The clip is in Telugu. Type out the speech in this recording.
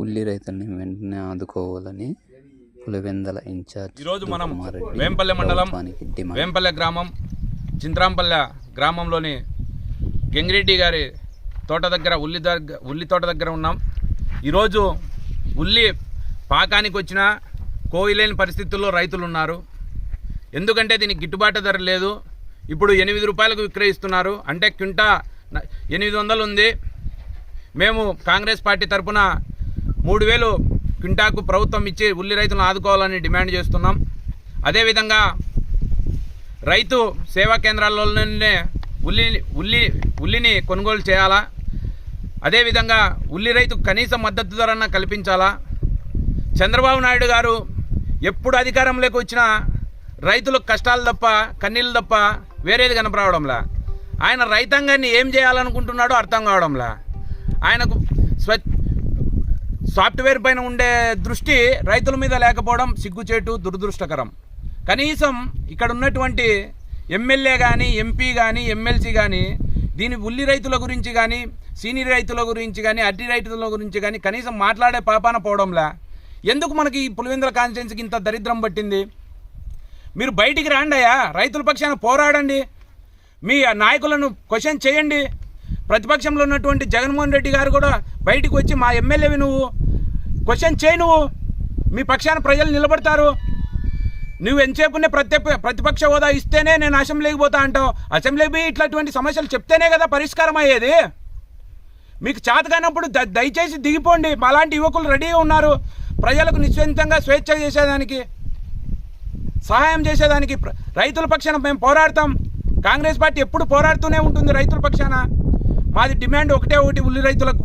ఉల్లి రైతుల్ని వెంటనే ఆదుకోవాలని పులివెందుల ఇన్ఛార్జ్ ఈరోజు మనం వేంపల్లె మండలం వేంపల్లె గ్రామం చింత్రాంపల్లె గ్రామంలోని గంగిరెడ్డి గారి తోట దగ్గర ఉల్లి తోట దగ్గర ఉన్నాం. ఈరోజు ఉల్లి పాకానికి వచ్చిన కోయలేని పరిస్థితుల్లో రైతులు ఉన్నారు. ఎందుకంటే దీనికి గిట్టుబాటు ధర లేదు. ఇప్పుడు 8 రూపాయలకు విక్రయిస్తున్నారు. అంటే క్వింటా 800 ఉంది. మేము కాంగ్రెస్ పార్టీ తరఫున 3000 క్వింటాకు ప్రభుత్వం ఇచ్చి ఉల్లి రైతులను ఆదుకోవాలని డిమాండ్ చేస్తున్నాం. అదేవిధంగా రైతు సేవా కేంద్రాల్లోనే ఉల్లిని కొనుగోలు చేయాలా. అదేవిధంగా ఉల్లి రైతు కనీస మద్దతు ధరన కల్పించాలా. చంద్రబాబు నాయుడు గారు ఎప్పుడు అధికారంలోకి వచ్చినా రైతులకు కష్టాలు తప్ప కన్నీళ్ళు తప్ప వేరేది కనపరావడంలా. ఆయన రైతాంగాన్ని ఏం చేయాలనుకుంటున్నాడో అర్థం కావడంలా. ఆయనకు సాఫ్ట్వేర్ పైన ఉండే దృష్టి రైతుల మీద లేకపోవడం సిగ్గుచేటు, దురదృష్టకరం. కనీసం ఇక్కడ ఉన్నటువంటి ఎమ్మెల్యే కానీ, ఎంపీ కానీ, ఎమ్మెల్సీ కానీ దీని ఉల్లి రైతుల గురించి కానీ, సీనియర్ రైతుల గురించి కానీ, అడ్డి రైతుల గురించి కానీ కనీసం మాట్లాడే పాపాన పోవడంలా. ఎందుకు మనకి ఈ పులివెందుల కాన్స్టిట్యున్సీకి ఇంత దరిద్రం పట్టింది? మీరు బయటికి రాండయ్యా, రైతుల పక్షాన పోరాడండి, మీ నాయకులను క్వశ్చన్ చేయండి. ప్రతిపక్షంలో ఉన్నటువంటి జగన్మోహన్ రెడ్డి గారు కూడా బయటికి వచ్చి మా ఎమ్మెల్యేవి నువ్వు క్వశ్చన్ చేయి, నువ్వు మీ పక్షాన ప్రజలు నిలబడతారు. నువ్వు ఎంతసేపునే ప్రతిపక్ష హోదా ఇస్తేనే నేను అసెంబ్లీకి పోతా అంటావు. అసెంబ్లీకి పోయి ఇట్లాంటి సమస్యలు చెప్తేనే కదా పరిష్కారం అయ్యేది. మీకు చేతకానప్పుడు దయచేసి దిగిపోండి. అలాంటి యువకులు రెడీగా ఉన్నారు ప్రజలకు నిశ్చింతంగా స్వేచ్ఛ చేసేదానికి, సహాయం చేసేదానికి. రైతుల పక్షాన మేము పోరాడతాం. కాంగ్రెస్ పార్టీ ఎప్పుడు పోరాడుతూనే ఉంటుంది రైతుల పక్షాన. మాది డిమాండ్ ఒకటే, ఉల్లి రైతులకు